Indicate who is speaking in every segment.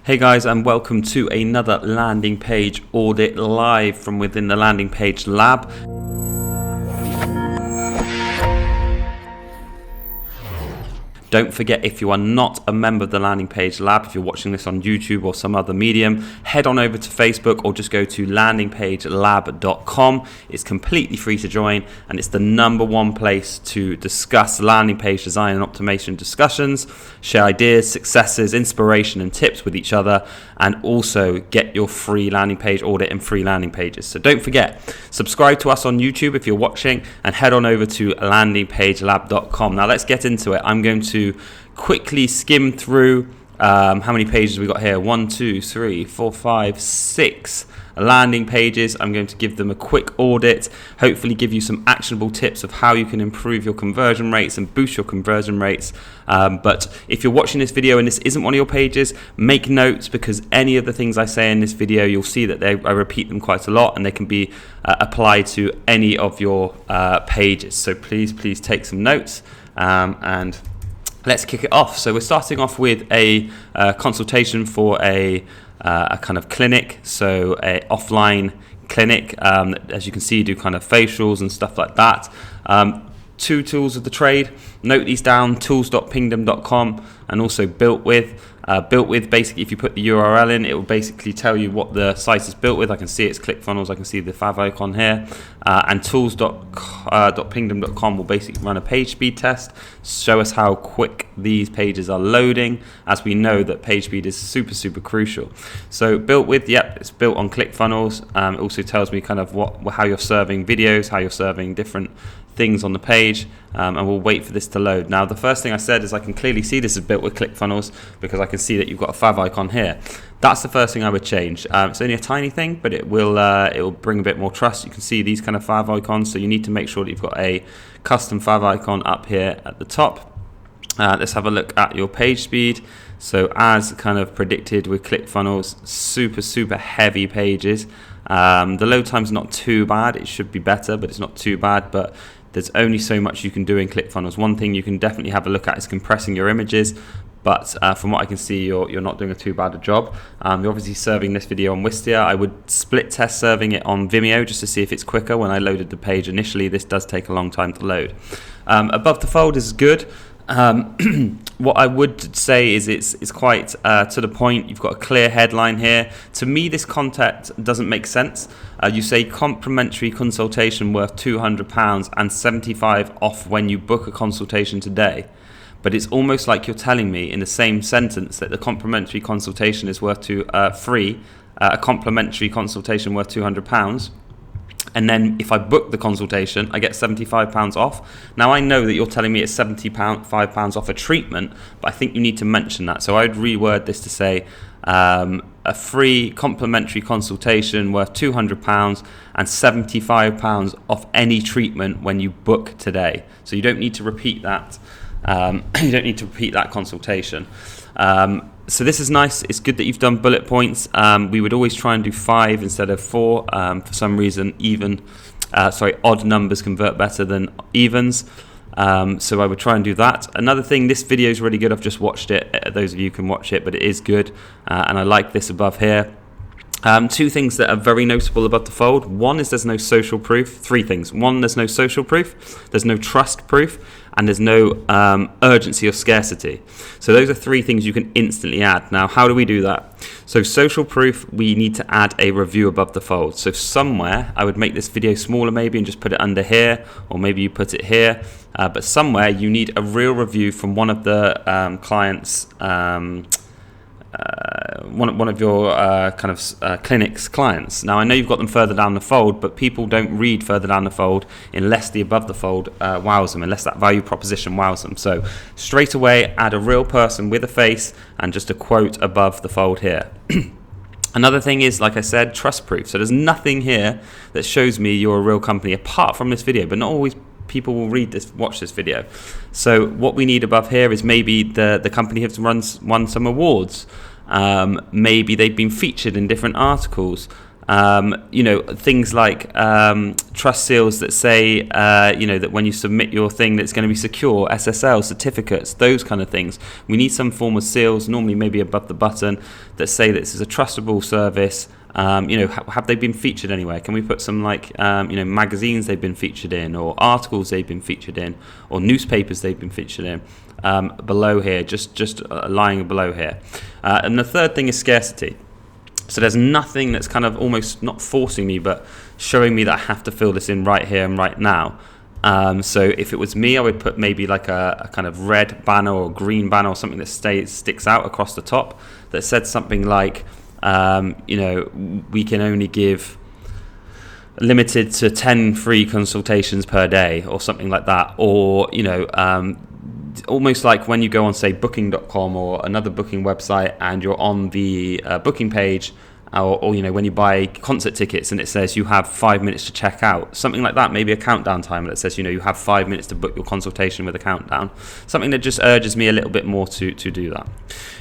Speaker 1: Hey guys, and welcome to another landing page audit live from within the landing page lab. Don't forget, if you are not a member of the Landing Page Lab, if you're watching this on YouTube or some other medium, head on over to Facebook or just go to landingpagelab.com. It's completely free to join, and it's the #1 place to discuss landing page design and optimization discussions, share ideas, successes, inspiration and tips with each other, and also get your free landing page audit and free landing pages. So don't forget, subscribe to us on YouTube if you're watching, and head on over to landingpagelab.com. Now let's get into it. I'm going to quickly skim through how many pages we got here. 1, 2, 3, 4, 5, 6 landing pages. I'm going to give them a quick audit, hopefully give you some actionable tips of how you can improve your conversion rates and boost your conversion rates. But if you're watching this video and this isn't one of your pages, make notes, because any of the things I say in this video, you'll see that I repeat them quite a lot, and they can be applied to any of your pages. So please take some notes, and let's kick it off. So we're starting off with a consultation for a kind of clinic, so a offline clinic. As you can see, do kind of facials and stuff like that. 2 tools of the trade. Note these down: tools.pingdom.com and also built with. Built with, basically, if you put the URL in, it will basically tell you what the site is built with. I can see it's ClickFunnels, I can see the fav icon here, and tools.pingdom.com will basically run a page speed test, show us how quick these pages are loading, as we know that page speed is super crucial. So built with, yep, it's built on ClickFunnels. It also tells me kind of how you're serving videos, how you're serving different things on the page, and we'll wait for this to load. Now, the first thing I said is I can clearly see this is built with ClickFunnels, because I can see that you've got a fav icon here. That's the first thing I would change. It's only a tiny thing, but it will bring a bit more trust. You can see these kind of fav icons, so you need to make sure that you've got a custom fav icon up here at the top. Let's have a look at your page speed. So as kind of predicted with ClickFunnels, super heavy pages. The load time's not too bad. It should be better, but it's not too bad. But there's only so much you can do in ClickFunnels. One thing you can definitely have a look at is compressing your images, but from what I can see, you're not doing too bad a job. You're obviously serving this video on Wistia. I would split test serving it on Vimeo just to see if it's quicker. When I loaded the page initially, this does take a long time to load. Above the fold is good. What I would say is it's quite to the point. You've got a clear headline here. To me, this content doesn't make sense. You say complimentary consultation worth £200 and 75 off when you book a consultation today. But it's almost like you're telling me in the same sentence that the complimentary consultation is worth free, a complimentary consultation worth £200. And then if I book the consultation, I get £75 off. Now, I know that you're telling me it's £75 off a treatment, but I think you need to mention that. So I'd reword this to say a free complimentary consultation worth £200 and £75 off any treatment when you book today. So you don't need to repeat that. You don't need to repeat that consultation. So this is nice. It's good that you've done bullet points. We would always try and do 5 instead of 4. For some reason, odd numbers convert better than evens. So I would try and do that. Another thing, this video is really good. I've just watched it. Those of you can watch it, but it is good. And I like this above here. 2 things that are very notable above the fold. 1 is there's no social proof. 3 things. 1, there's no social proof. There's no trust proof. And there's no urgency or scarcity. So those are 3 things you can instantly add. Now, how do we do that? So social proof, we need to add a review above the fold. So somewhere, I would make this video smaller maybe and just put it under here, or maybe you put it here. But somewhere you need a real review from one of the clients, one of your clinic's clients. Now, I know you've got them further down the fold, but people don't read further down the fold unless the above the fold wows them, unless that value proposition wows them. So straight away, add a real person with a face and just a quote above the fold here. Another thing is, like I said, trust proof. So there's nothing here that shows me you're a real company apart from this video, but not always people will watch this video. So what we need above here is maybe the company has won some awards. Maybe they've been featured in different articles. Things like trust seals that say, that when you submit your thing, that's going to be secure, SSL certificates, those kind of things. We need some form of seals, normally maybe above the button, that say that this is a trustable service. Have they been featured anywhere? Can we put some magazines they've been featured in, or articles they've been featured in, or newspapers they've been featured in? Below here, just lying below here. And the third thing is scarcity. So there's nothing that's kind of almost not forcing me, but showing me that I have to fill this in right here and right now. So if it was me, I would put maybe like a kind of red banner or green banner or something that sticks out across the top that said something like, we can only give limited to 10 free consultations per day or something like that. Or, almost like when you go on, say, booking.com or another booking website and you're on the booking page, or when you buy concert tickets and it says you have 5 minutes to check out, something like that. Maybe a countdown timer that says you have 5 minutes to book your consultation with a countdown, something that just urges me a little bit more to do that.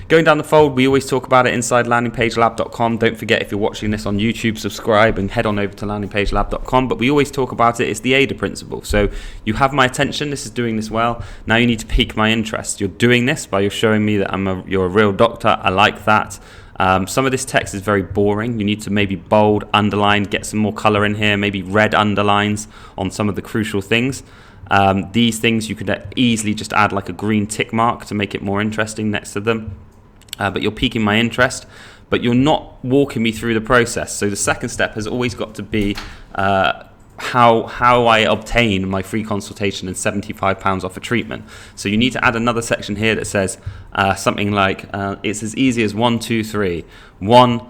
Speaker 1: Going down the fold, we always talk about it inside landingpagelab.com. Don't forget, if you're watching this on YouTube, subscribe and head on over to landingpagelab.com. But we always talk about it. It's the AIDA principle. So you have my attention. This is doing this well. Now you need to pique my interest. You're doing this by you're showing me that you're a real doctor. I like that. Some of this text is very boring. You need to maybe bold, underline, get some more color in here, maybe red underlines on some of the crucial things. These things you could easily just add like a green tick mark to make it more interesting next to them. But you're piquing my interest, but you're not walking me through the process. So the second step has always got to be how I obtain my free consultation and £75 off a treatment. So you need to add another section here that says something like, it's as easy as 1, 2, 3. 1,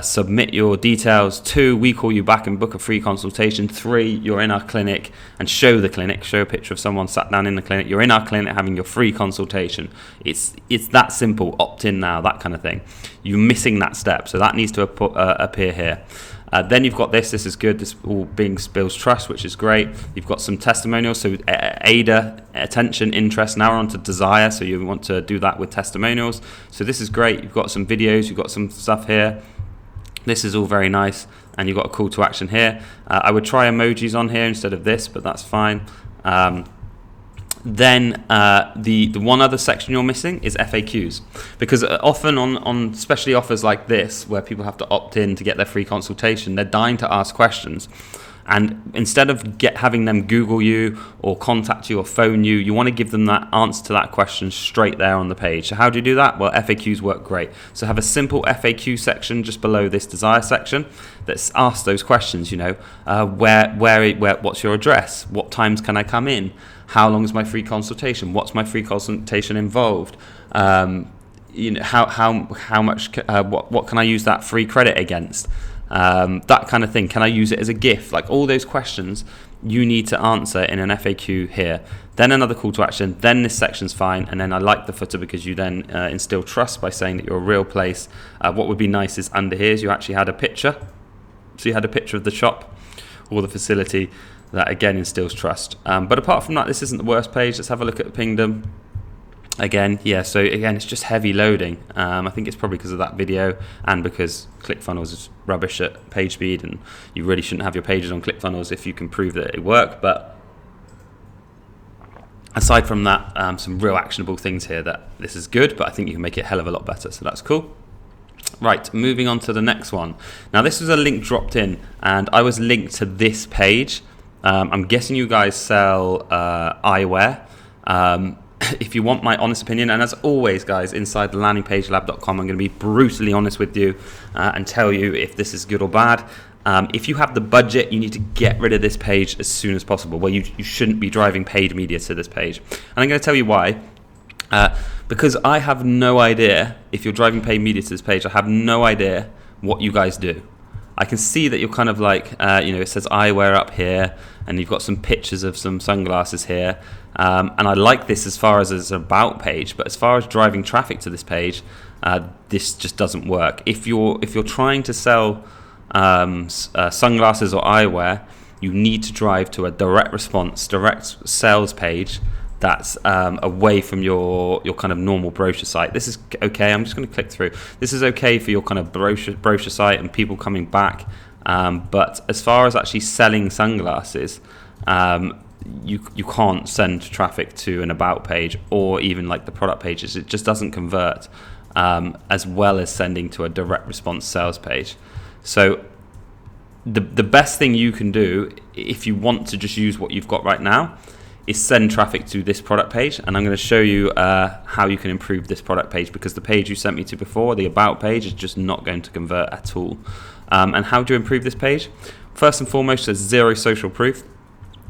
Speaker 1: submit your details. 2, we call you back and book a free consultation. 3, you're in our clinic, and show the clinic, show a picture of someone sat down in the clinic. You're in our clinic having your free consultation. It's that simple. Opt in now, that kind of thing. You're missing that step, so that needs to appear here. Then you've got this is good. This all builds trust, which is great. You've got some testimonials, so AIDA, attention, interest. Now we're on to desire, so you want to do that with testimonials. So this is great. You've got some videos, you've got some stuff here. This is all very nice, and you've got a call to action here. I would try emojis on here instead of this, but that's fine. Then the one other section you're missing is FAQs, because often on especially offers like this where people have to opt in to get their free consultation, they're dying to ask questions, and instead of having them Google you or contact you or phone you, you want to give them that answer to that question straight there on the page. So how do you do that? Well, FAQs work great. So have a simple FAQ section just below this desire section that's asked those questions. What's your address? What times can I come in? How long is my free consultation? What's my free consultation involved? How much? What can I use that free credit against? That kind of thing. Can I use it as a gift? Like all those questions you need to answer in an FAQ here. Then another call to action. Then this section's fine. And then I like the footer because you then instill trust by saying that you're a real place. What would be nice is under here is you actually had a picture. So you had a picture of the shop or the facility. That again instills trust. But apart from that, this isn't the worst page. Let's have a look at Pingdom. Again, so again, it's just heavy loading. I think it's probably because of that video and because ClickFunnels is rubbish at page speed, and you really shouldn't have your pages on ClickFunnels if you can prove that it worked. But aside from that, some real actionable things here that this is good, but I think you can make it a hell of a lot better. So that's cool. Right, moving on to the next one. Now this was a link dropped in, and I was linked to this page. I'm guessing you guys sell eyewear. If you want my honest opinion, and as always guys, inside the landingpagelab.com, I'm going to be brutally honest with you and tell you if this is good or bad. If you have the budget, you need to get rid of this page as soon as possible. Well, you shouldn't be driving paid media to this page, and I'm going to tell you why. Because I have no idea, if you're driving paid media to this page, I have no idea what you guys do. I can see that you're kind of like, it says eyewear up here, and you've got some pictures of some sunglasses here. And I like this as far as an about page, but as far as driving traffic to this page, this just doesn't work. If you're trying to sell sunglasses or eyewear, you need to drive to a direct response, direct sales page that's away from your kind of normal brochure site. This is okay. I'm just going to click through. This is okay for your kind of brochure site and people coming back But as far as actually selling sunglasses, you can't send traffic to an about page or even like the product pages. It just doesn't convert as well as sending to a direct response sales page. So the best thing you can do if you want to just use what you've got right now is send traffic to this product page, and I'm going to show you how you can improve this product page, because the page you sent me to before, the about page, is just not going to convert at all. And how do you improve this page? First and foremost, there's 0 social proof.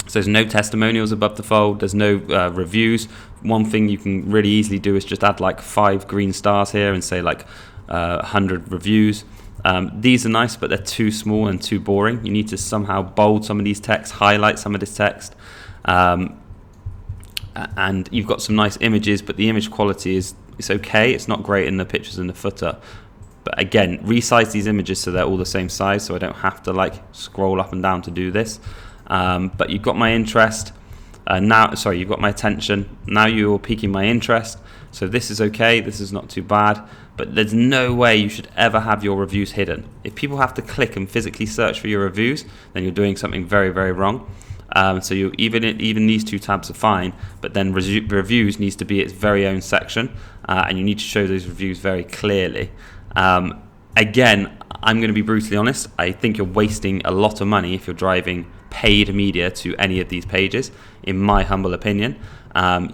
Speaker 1: So there's no testimonials above the fold, there's no reviews. One thing you can really easily do is just add like 5 green stars here and say like 100 reviews. These are nice, but they're too small and too boring. You need to somehow bold some of these texts, highlight some of this text. And you've got some nice images, but the image quality is okay. It's not great in the pictures in the footer. But again, resize these images so they're all the same size, so I don't have to like scroll up and down to do this. But you've got my interest you've got my attention. Now you're piquing my interest. So this is okay. This is not too bad. But there's no way you should ever have your reviews hidden. If people have to click and physically search for your reviews, then you're doing something very, very wrong. So you even these 2 tabs are fine, but then reviews needs to be its very own section, and you need to show those reviews very clearly. Again, I'm going to be brutally honest. I think you're wasting a lot of money if you're driving paid media to any of these pages. In my humble opinion,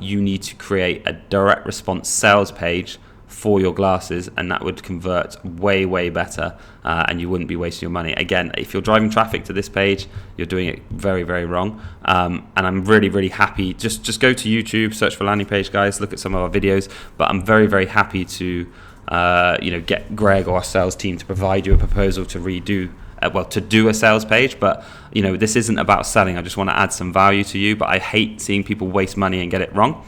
Speaker 1: you need to create a direct response sales page for your glasses, and that would convert way, way better, and you wouldn't be wasting your money. Again, if you're driving traffic to this page, you're doing it very, very wrong. And I'm really, really happy. Just go to YouTube, search for landing page guys, look at some of our videos. But I'm very, very happy to get Greg or our sales team to provide you a proposal to redo. To do a sales page, but this isn't about selling. I just want to add some value to you, but I hate seeing people waste money and get it wrong.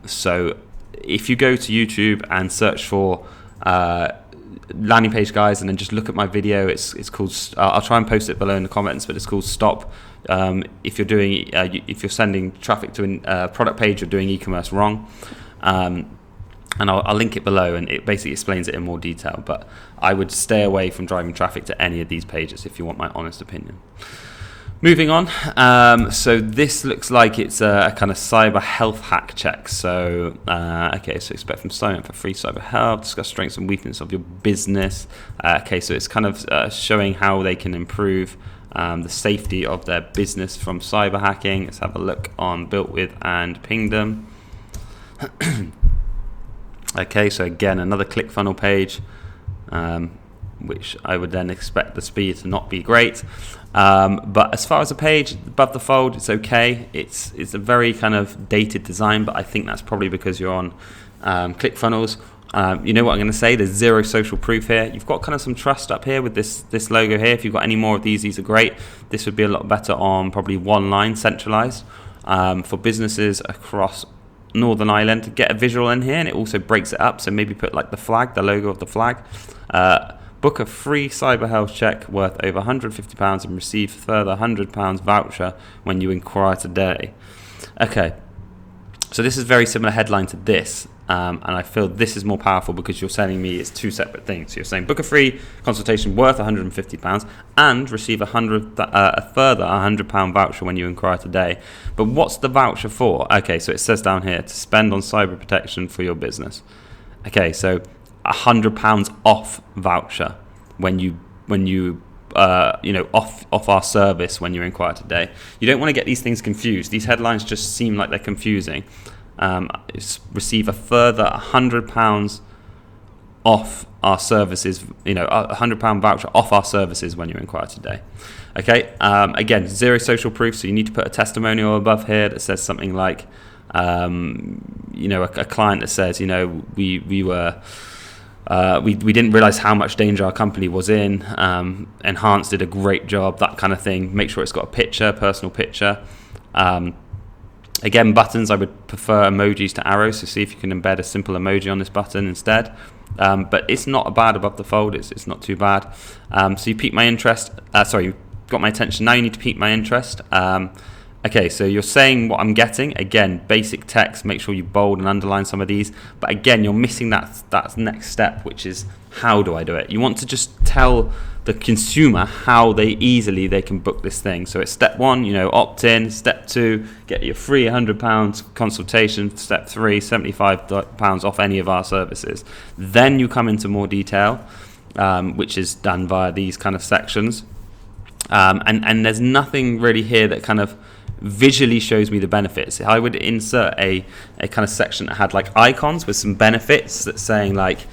Speaker 1: So if you go to YouTube and search for landing page guys and then just look at my video, it's called, I'll try and post it below in the comments, but it's called Stop. If you're sending traffic to a product page, you're doing e-commerce wrong. And I'll link it below, and it basically explains it in more detail. But I would stay away from driving traffic to any of these pages if you want my honest opinion. Moving on, so this looks like it's a kind of cyber health hack check. So, so expect from sign up for free cyber health, discuss strengths and weaknesses of your business. So it's kind of showing how they can improve the safety of their business from cyber hacking. Let's have a look on Built With and Pingdom. Okay, so again, another ClickFunnels page, which I would then expect the speed to not be great. But as far as the page above the fold, it's okay. It's a very kind of dated design, but I think that's probably because you're on ClickFunnels. You know what I'm going to say? There's 0 social proof here. You've got kind of some trust up here with this logo here. If you've got any more of these are great. This would be a lot better on probably one line, centralized, for businesses across Northern Ireland. To get a visual in here, and it also breaks it up, so maybe put like the flag, the logo of the flag. Book a free cyber health check worth over £150 and receive further £100 voucher when you inquire today. Okay, so this is very similar headline to this, and I feel this is more powerful because you're telling me it's 2 separate things. So you're saying book a free consultation worth £150 and receive a further £100 voucher when you inquire today. But what's the voucher for? Okay, so it says down here to spend on cyber protection for your business. Okay, so £100 off voucher when you off our service when you inquire today. You don't want to get these things confused. These headlines just seem like they're confusing. Receive a further £100 off our services, a £100 voucher off our services when you inquire today. Okay, again, 0 social proof, so you need to put a testimonial above here that says something like, a client that says, we didn't realize how much danger our company was in. Enhanced did a great job, that kind of thing. Make sure it's got a picture, personal picture. Again, buttons, I would prefer emojis to arrows, so see if you can embed a simple emoji on this button instead. But it's not bad above the fold, it's not too bad. So you piqued my interest, you got my attention, now you need to pique my interest. Okay, so you're saying what I'm getting. Again, basic text, make sure you bold and underline some of these. But again, you're missing that next step, which is how do I do it? You want to just tell the consumer how they can book this thing. So it's step 1, opt in. Step 2, get your free £100 consultation. Step 3, £75 off any of our services. Then you come into more detail, which is done via these kind of sections. And there's nothing really here that kind of visually shows me the benefits. I would insert a kind of section that had like icons with some benefits that's saying like,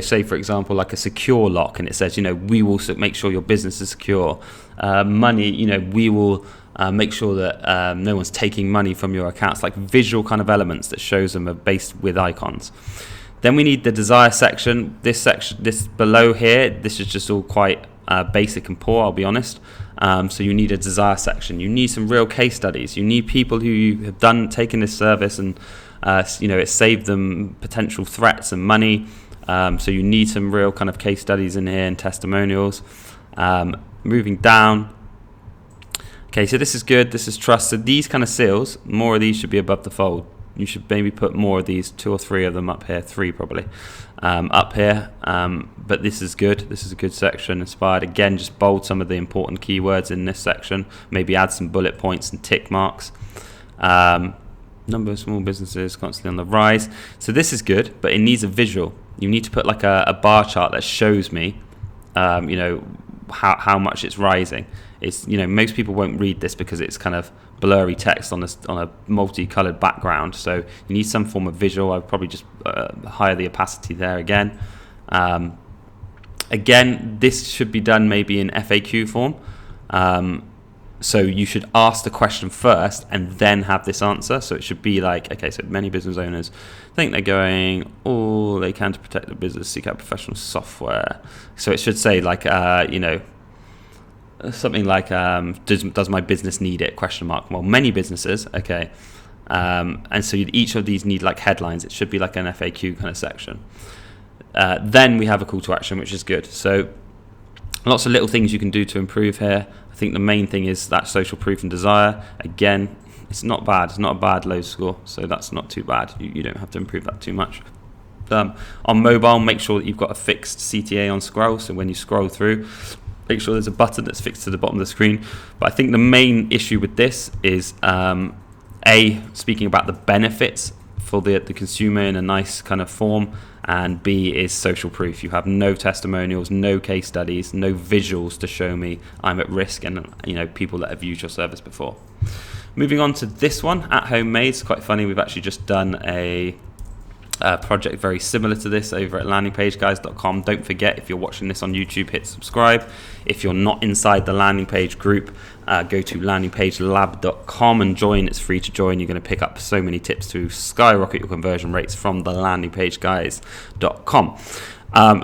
Speaker 1: say for example like a secure lock, and it says, we will make sure your business is secure. Money, we will make sure that no one's taking money from your accounts. Like visual kind of elements that shows them are based with icons. Then we need the desire section. This below here, this is just all quite basic and poor, I'll be honest. So you need a desire section. You need some real case studies. You need people who have taken this service and it saved them potential threats and money. So you need some real kind of case studies in here and testimonials. Moving down. Okay, so this is good. This is trust. So these kind of seals, more of these should be above the fold. You should maybe put more of these, 2 or 3 of them up here, 3 probably, up here. But this is good. This is a good section. Inspired. Again, just bold some of the important keywords in this section. Maybe add some bullet points and tick marks. Number of small businesses constantly on the rise. So this is good, but it needs a visual. You need to put like a bar chart that shows me, how much it's rising. It's most people won't read this because it's kind of blurry text on a multicolored background. So you need some form of visual. I'd probably just higher the opacity there again. Again, this should be done maybe in FAQ form. So you should ask the question first and then have this answer. So it should be like, okay, so many business owners think they're going all they can to protect the business, seek out professional software. So it should say like, something like, does my business need it? ? Well, many businesses, okay. And so each of these need like headlines. It should be like an FAQ kind of section. Then we have a call to action, which is good. So lots of little things you can do to improve here. I think the main thing is that social proof and desire. Again, it's not bad. It's not a bad low score, so that's not too bad. You don't have to improve that too much. On mobile, make sure that you've got a fixed CTA on scroll. So when you scroll through, make sure there's a button that's fixed to the bottom of the screen. But I think the main issue with this is speaking about the benefits for the consumer in a nice kind of form, and B is social proof. You have no testimonials, no case studies, no visuals to show me I'm at risk, and people that have used your service before. Moving on to this one, At Home Made. It's quite funny. We've actually just done a project very similar to this over at landingpageguys.com. Don't forget, if you're watching this on YouTube, hit subscribe. If you're not inside the landing page group, go to landingpagelab.com and join. It's free to join. You're going to pick up so many tips to skyrocket your conversion rates from the landingpageguys.com.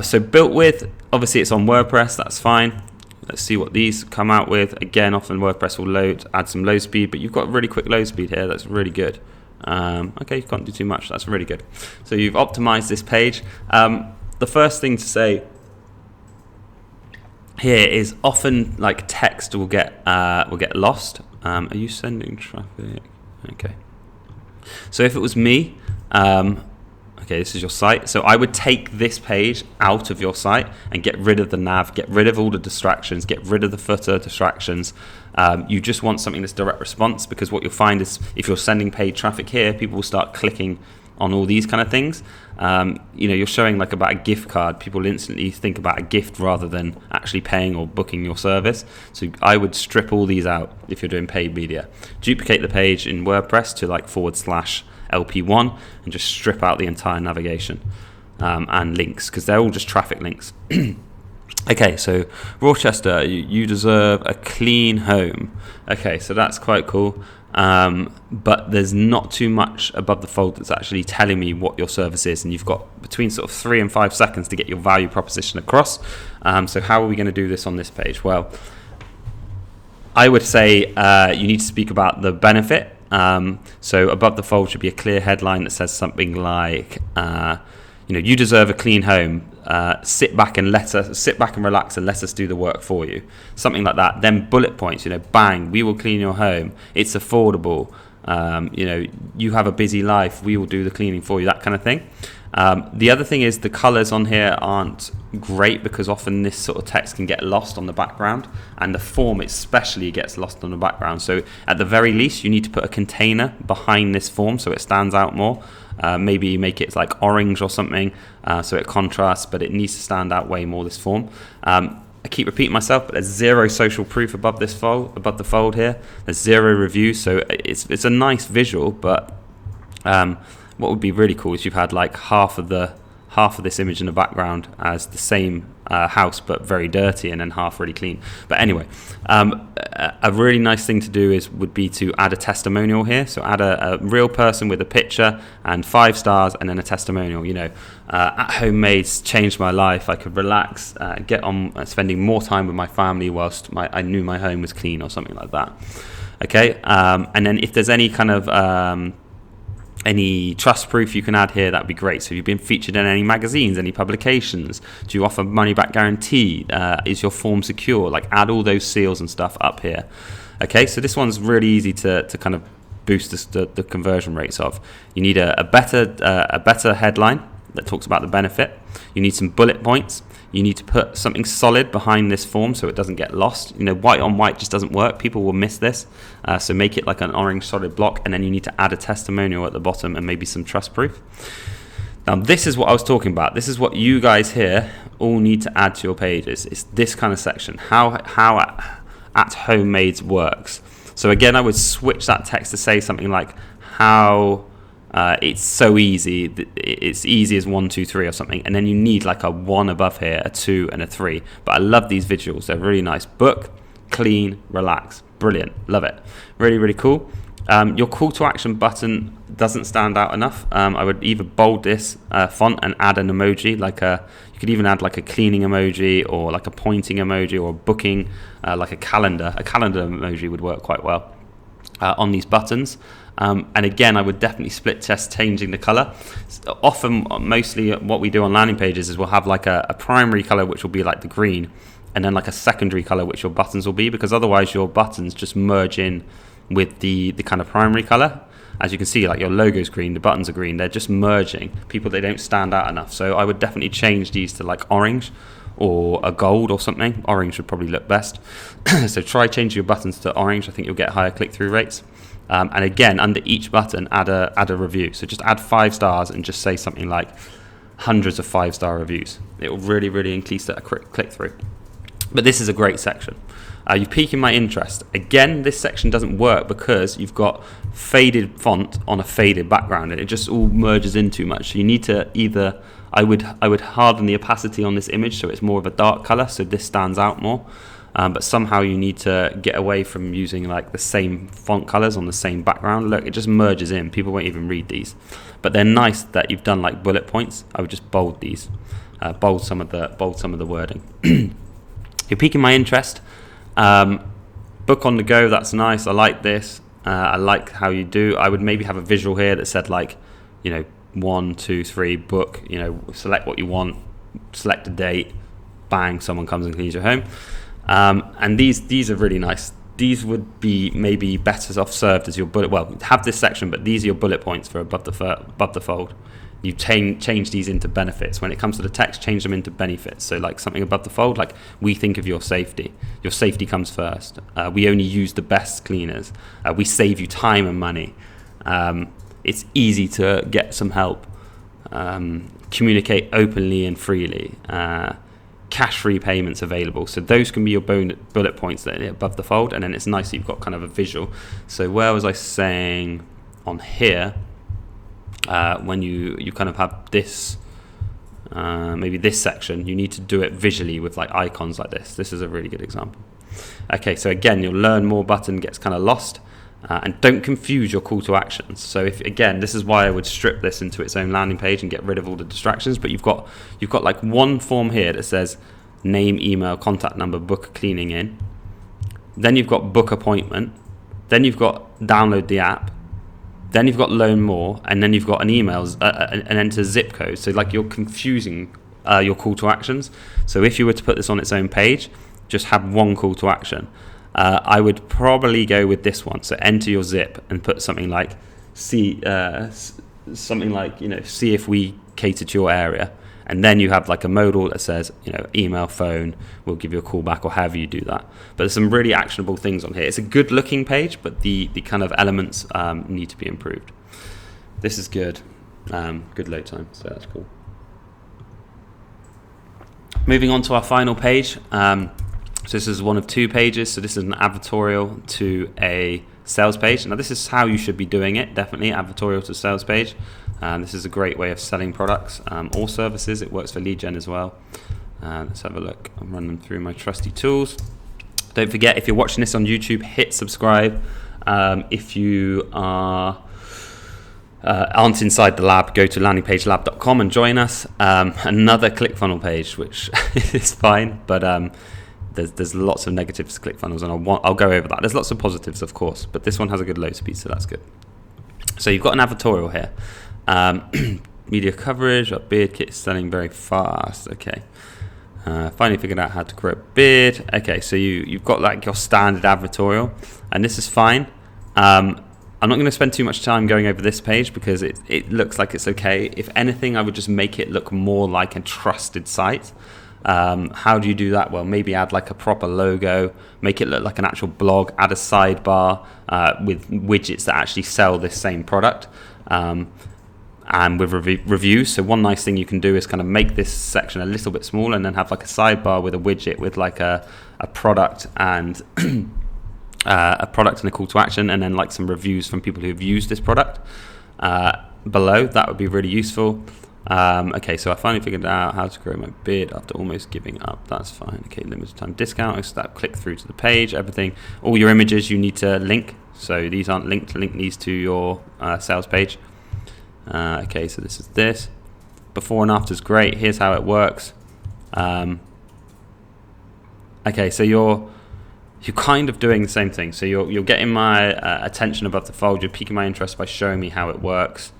Speaker 1: So built with, obviously it's on WordPress, that's fine. Let's see what these come out with. Again, often WordPress will add some load speed, but you've got really quick load speed here. That's really good. Okay, you can't do too much. That's really good. So you've optimized this page. The first thing to say here is often like text will get lost. Are you sending traffic? Okay. So if it was me, okay, this is your site. So I would take this page out of your site and get rid of the nav, get rid of all the distractions, get rid of the footer distractions. You just want something that's direct response, because what you'll find is if you're sending paid traffic here, people will start clicking on all these kind of things. You're showing like about a gift card. People instantly think about a gift rather than actually paying or booking your service. So I would strip all these out if you're doing paid media. Duplicate the page in WordPress to like /LP1 and just strip out the entire navigation and links, because they're all just traffic links. Okay, so Rochester, you deserve a clean home. Okay, so that's quite cool. But there's not too much above the fold that's actually telling me what your service is, and you've got between sort of 3 and 5 seconds to get your value proposition across. So how are we going to do this on this page? Well, I would say you need to speak about the benefit. So above the fold should be a clear headline that says something like, you deserve a clean home. sit back and relax and let us do the work for you, something like that. Then bullet points, bang, we will clean your home, it's affordable, you have a busy life, we will do the cleaning for you, that kind of thing. The other thing is the colors on here aren't great, because often this sort of text can get lost on the background, and the form especially gets lost on the background. So at the very least, you need to put a container behind this form so it stands out more. Maybe make it like orange or something, so it contrasts, but it needs to stand out way more, this form. I keep repeating myself, but there's 0 social proof above the fold here. There's 0 reviews, so it's a nice visual, but what would be really cool is you've had like half of this image in the background as the same house but very dirty, and then half really clean. But anyway, a really nice thing to do would be to add a testimonial here. So add a real person with a picture and 5 stars, and then a testimonial. At home maids changed my life. I could relax, get on spending more time with my family whilst I knew my home was clean, or something like that. Okay, and then if there's any kind of any trust proof you can add here, that'd be great. So you've been featured in any magazines, any publications, do you offer money back guarantee, is your form secure, like add all those seals and stuff up here. Okay, so this one's really easy to kind of boost the conversion rates of. You need a better headline that talks about the benefit. You need some bullet points. You need to put something solid behind this form so it doesn't get lost. White on white just doesn't work. People will miss this. So make it like an orange solid block, and then you need to add a testimonial at the bottom and maybe some trust proof. Now, this is what I was talking about. This is what you guys here all need to add to your pages. It's this kind of section, how at home maids works. So again, I would switch that text to say something like how it's so easy, it's easy as 1, 2, 3 or something, and then you need like a 1 above here, a 2 and a 3. But I love these visuals, they're really nice. Book, clean, relax, brilliant, love it, really, really cool. Your call to action button doesn't stand out enough. I would either bold this font and add an emoji, you could even add like a cleaning emoji, or like a pointing emoji, or a booking, like a calendar emoji would work quite well on these buttons. And again, I would definitely split test changing the color. Often, mostly what we do on landing pages is we'll have like a primary color, which will be like the green, and then like a secondary color, which your buttons will be, because otherwise your buttons just merge in with the kind of primary color. As you can see, like your logo's green, the buttons are green, they're just merging. They don't stand out enough. So I would definitely change these to like orange or a gold or something. Orange would probably look best. So try changing your buttons to orange. I think you'll get higher click-through rates. And again, under each button, add a review. So just add 5 stars and just say something like hundreds of 5-star reviews. It will really, really increase that click-through. But this is a great section. You've piqued my interest. Again, this section doesn't work because you've got faded font on a faded background, and it just all merges in too much. So you need to either, I would harden the opacity on this image so it's more of a dark color, so this stands out more. But somehow you need to get away from using like the same font colors on the same background. Look, it just merges in. People won't even read these. But they're nice that you've done like bullet points. I would just bold these, bold some of the wording. You're piquing my interest. Book on the go, that's nice. I like this. I like how you do. I would maybe have a visual here that said like, 1, 2, 3, book. Select what you want, select a date, bang, someone comes and cleans your home. And these are really nice. These would be maybe better off served as your bullet. Well, have this section, but these are your bullet points for above the fold. You change these into benefits. When it comes to the text, change them into benefits. So like something above the fold, like we think of your safety. Your safety comes first. We only use the best cleaners. We save you time and money. It's easy to get some help. Communicate openly and freely. Cash-free payments available. So those can be your bullet points that are above the fold, and then it's nice that you've got kind of a visual. So where was I saying on here? When you kind of have this, maybe this section, you need to do it visually with like icons like this. This is a really good example. Okay, so again, your learn more button gets kind of lost, and don't confuse your call to actions. So this is why I would strip this into its own landing page and get rid of all the distractions. But you've got like one form here that says name, email, contact number, book cleaning in. Then you've got book appointment. Then you've got download the app. Then you've got learn more, and then you've got an email and enter zip code. So like you're confusing your call to actions. So if you were to put this on its own page, just have one call to action. I would probably go with this one. So enter your zip and put something like see if we cater to your area. And then you have like a modal that says, email, phone, we'll give you a call back, or however you do that. But there's some really actionable things on here. It's a good looking page, but the kind of elements need to be improved. This is good. Good load time, so that's cool. Moving on to our final page. So this is one of two pages. So this is an advertorial to a sales page. Now this is how you should be doing it, definitely, advertorial to sales page. This is a great way of selling products or services. It works for lead gen as well. Let's have a look. I'm running through my trusty tools. Don't forget, if you're watching this on YouTube, hit subscribe. If you aren't inside the lab, go to landingpagelab.com and join us. Another ClickFunnels page, which is fine, but there's lots of negatives to ClickFunnels, and I'll go over that. There's lots of positives, of course, but this one has a good load speed, so that's good. So you've got an advertorial here. Media coverage, our beard kit is selling very fast. Okay. Finally figured out how to grow a beard. Okay, so you've got like your standard advertorial, and this is fine. I'm not going to spend too much time going over this page because it looks like it's okay. If anything, I would just make it look more like a trusted site. How do you do that? Well, maybe add like a proper logo, make it look like an actual blog, add a sidebar with widgets that actually sell this same product. And with reviews. So one nice thing you can do is kind of make this section a little bit smaller and then have like a sidebar with a widget with like a product and a call to action, and then like some reviews from people who've used this product below. That would be really useful. Okay, so I finally figured out how to grow my beard after almost giving up. That's fine. Okay, limited time discount. So that click through to the page, everything. All your images you need to link. So these aren't linked. Link these to your sales page. Okay, so this is this. Before and after is great. Here's how it works. Okay, so you're kind of doing the same thing. So you're getting my attention above the fold. You're piquing my interest by showing me how it works.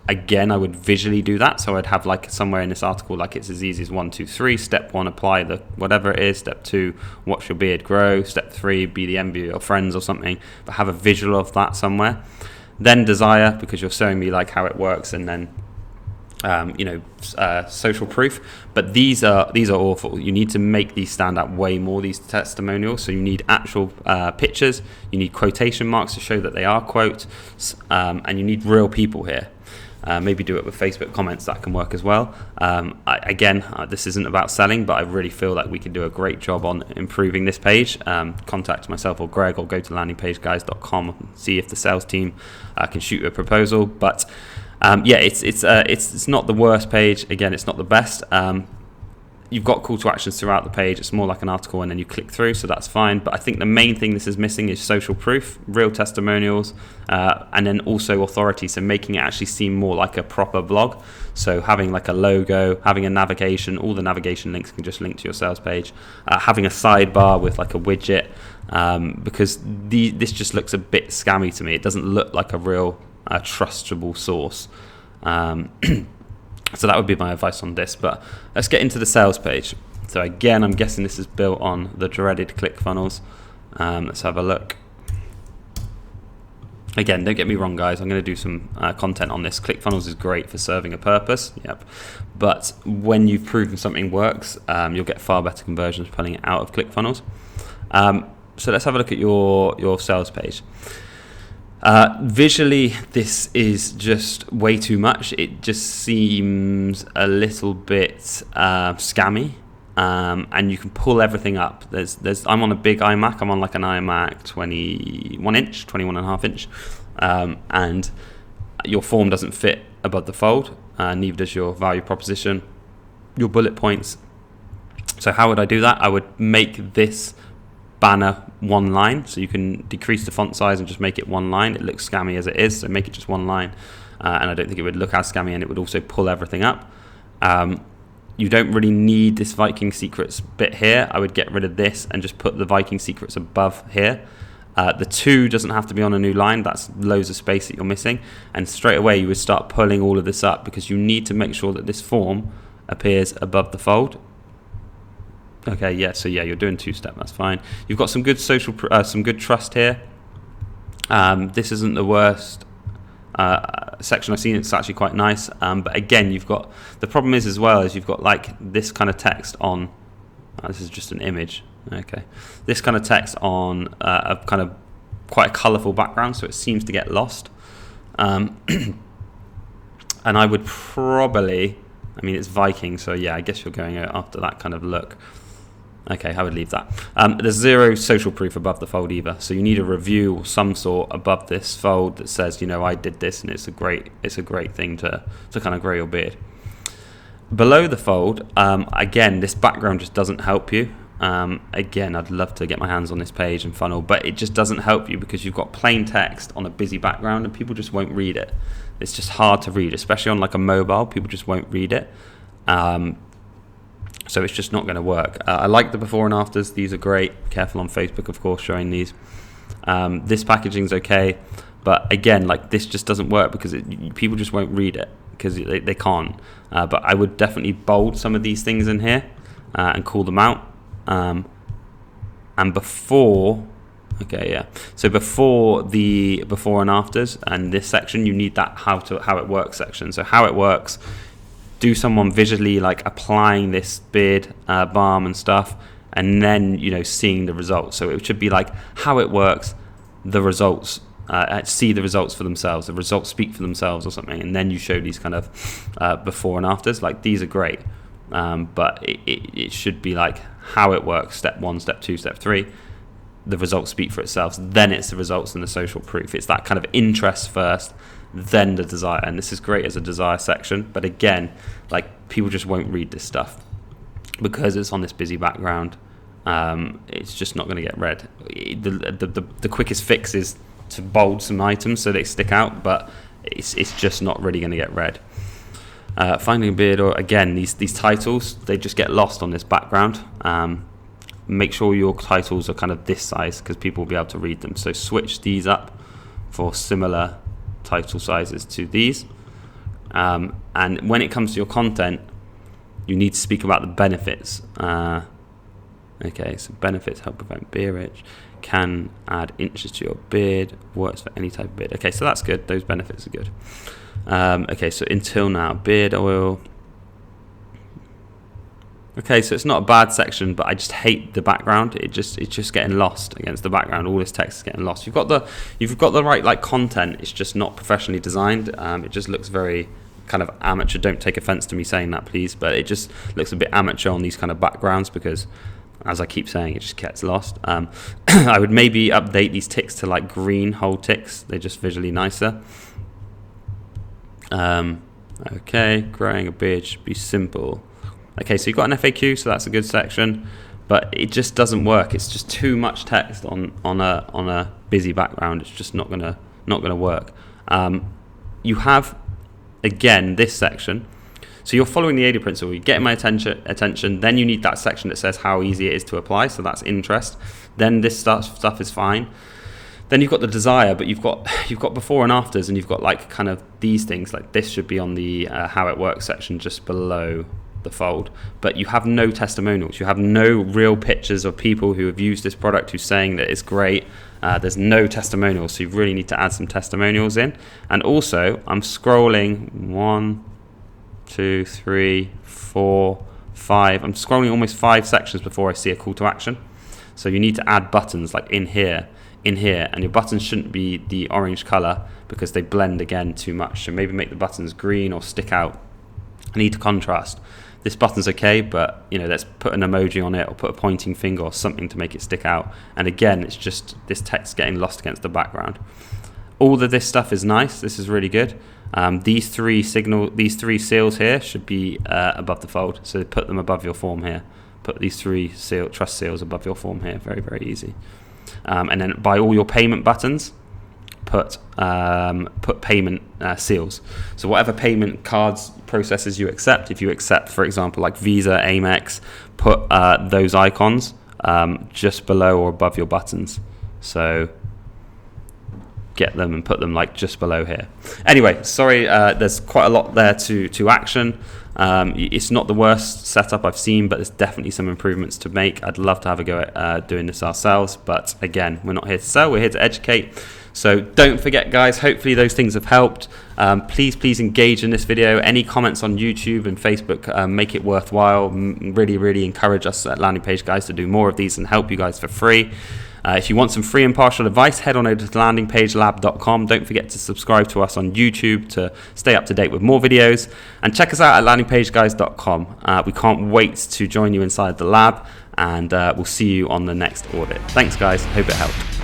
Speaker 1: Again, I would visually do that. So I'd have like somewhere in this article, like it's as easy as 1, 2, 3. Step 1, apply the whatever it is. Step 2, watch your beard grow. Step 3, be the envy of your friends or something. But have a visual of that somewhere. Then desire, because you're showing me like how it works, and then social proof. But these are awful. You need to make these stand out way more, these testimonials. So you need actual pictures, you need quotation marks to show that they are quotes, and you need real people here. Maybe do it with Facebook comments, that can work as well. This isn't about selling, but I really feel like we can do a great job on improving this page. Contact myself or Greg, or go to landingpageguys.com and see if the sales team can shoot you a proposal. But it's not the worst page. Again, it's not the best. You've got call to actions throughout the page. It's more like an article, and then you click through, so that's fine. But I think the main thing this is missing is social proof, real testimonials, and then also authority, so making it actually seem more like a proper blog. So having like a logo, having a navigation, all the navigation links can just link to your sales page, having a sidebar with like a widget, because this just looks a bit scammy to me. It doesn't look like a real trustable source. So that would be my advice on this. But let's get into the sales page. So again, I'm guessing this is built on the dreaded ClickFunnels. Let's have a look. Again, don't get me wrong, guys. I'm going to do some content on this. ClickFunnels is great for serving a purpose. Yep. But when you've proven something works, you'll get far better conversions pulling it out of ClickFunnels. So let's have a look at your sales page. Visually, this is just way too much. It just seems a little bit scammy, and you can pull everything up. I'm on a big iMac. I'm on like an iMac 21.5 inch, and your form doesn't fit above the fold. Neither does your value proposition, your bullet points. So how would I do that? I would make this banner one line, so you can decrease the font size and just make it one line. It looks scammy as it is, so make it just one line, and I don't think it would look as scammy, and it would also pull everything up. You don't really need this Viking secrets bit here. I would get rid of this and just put the Viking secrets above here. The 2 doesn't have to be on a new line. That's loads of space that you're missing, and straight away you would start pulling all of this up, because you need to make sure that this form appears above the fold. Okay, yeah, so yeah, you're doing two-step, that's fine. You've got some good some good trust here. This isn't the worst section I've seen. It's actually quite nice. But again, you've got, the problem is as well, is you've got like this kind of text on, this is just an image, okay. This kind of text on a kind of quite a colourful background, so it seems to get lost. And I would probably, I mean, it's Viking, so yeah, I guess you're going after that kind of look. Okay, I would leave that. There's zero social proof above the fold either, so you need a review of some sort above this fold that says, you know, I did this and it's a great thing to kind of grow your beard. Below the fold, again, this background just doesn't help you. Again, I'd love to get my hands on this page and funnel, but it just doesn't help you because you've got plain text on a busy background and people just won't read it. It's just hard to read, especially on like a mobile. People just won't read it. So it's just not going to work. I like the before and afters. These are great. Careful on Facebook, of course, showing these. This packaging's okay, but again, like this just doesn't work because people just won't read it because they can't. But I would definitely bold some of these things in here and call them out. And before, okay, yeah. So before the before and afters and this section, you need that how it works section. So how it works. Do someone visually like applying this beard balm and stuff, and then, you know, seeing the results. So it should be like how it works, the results, see the results for themselves, the results speak for themselves or something, and then you show these kind of before and afters. Like these are great, but it should be like how it works, step 1, step 2, step 3. The results speak for itself. Then it's the results and the social proof. It's that kind of interest first, then the desire. And this is great as a desire section, but again, like people just won't read this stuff because it's on this busy background. It's just not going to get read. The quickest fix is to bold some items so they stick out, but it's just not really going to get read. Finding a beard, or again, these titles, they just get lost on this background. Make sure your titles are kind of this size because people will be able to read them. So switch these up for similar title sizes to these. And when it comes to your content, you need to speak about the benefits. Okay, so benefits: help prevent beard itch, can add inches to your beard, works for any type of beard. Okay, so that's good. Those benefits are good. Okay, so until now, beard oil. Okay, so it's not a bad section, but I just hate the background. It's just getting lost against the background. All this text is getting lost. You've got the right like content. It's just not professionally designed. It just looks very kind of amateur. Don't take offense to me saying that, please, but it just looks a bit amateur on these kind of backgrounds because, as I keep saying, it just gets lost. I would maybe update these ticks to like green whole ticks. They're just visually nicer. Okay, growing a beard should be simple. Okay, so you've got an FAQ, so that's a good section, but it just doesn't work. It's just too much text on a busy background. It's just not gonna work. You have, again, this section. So you're following the 80 principle. You get my attention. Then you need that section that says how easy it is to apply. So that's interest. Then this stuff is fine. Then you've got the desire, but you've got before and afters, and you've got like kind of these things. Like this should be on the how it works section just below the fold, but you have no testimonials. You have no real pictures of people who have used this product who's saying that it's great. There's no testimonials, so you really need to add some testimonials in. And also, I'm scrolling 1, 2, 3, 4, 5. I'm scrolling almost 5 sections before I see a call to action. So you need to add buttons like in here, and your buttons shouldn't be the orange color because they blend again too much. So maybe make the buttons green or stick out. I need to contrast. This button's okay, but you know, let's put an emoji on it or put a pointing finger or something to make it stick out. And again, it's just this text getting lost against the background. All of this stuff is nice. This is really good. These three seals here should be above the fold. So put them above your form here. Put these 3 trust seals above your form here. Very, very easy. And then by all your payment buttons, put payment seals. So whatever payment cards processes you accept, if you accept, for example, like Visa, Amex, put those icons just below or above your buttons. So get them and put them like just below here. Anyway, sorry, there's quite a lot there to action. It's not the worst setup I've seen, but there's definitely some improvements to make. I'd love to have a go at doing this ourselves, but again, we're not here to sell, we're here to educate. So don't forget, guys, hopefully those things have helped. Please engage in this video. Any comments on YouTube and Facebook make it worthwhile. Really encourage us at Landing Page Guys to do more of these and help you guys for free. If you want some free impartial advice, head on over to landingpagelab.com. Don't forget to subscribe to us on YouTube to stay up to date with more videos. And check us out at landingpageguys.com. We can't wait to join you inside the lab, and we'll see you on the next audit. Thanks, guys. Hope it helped.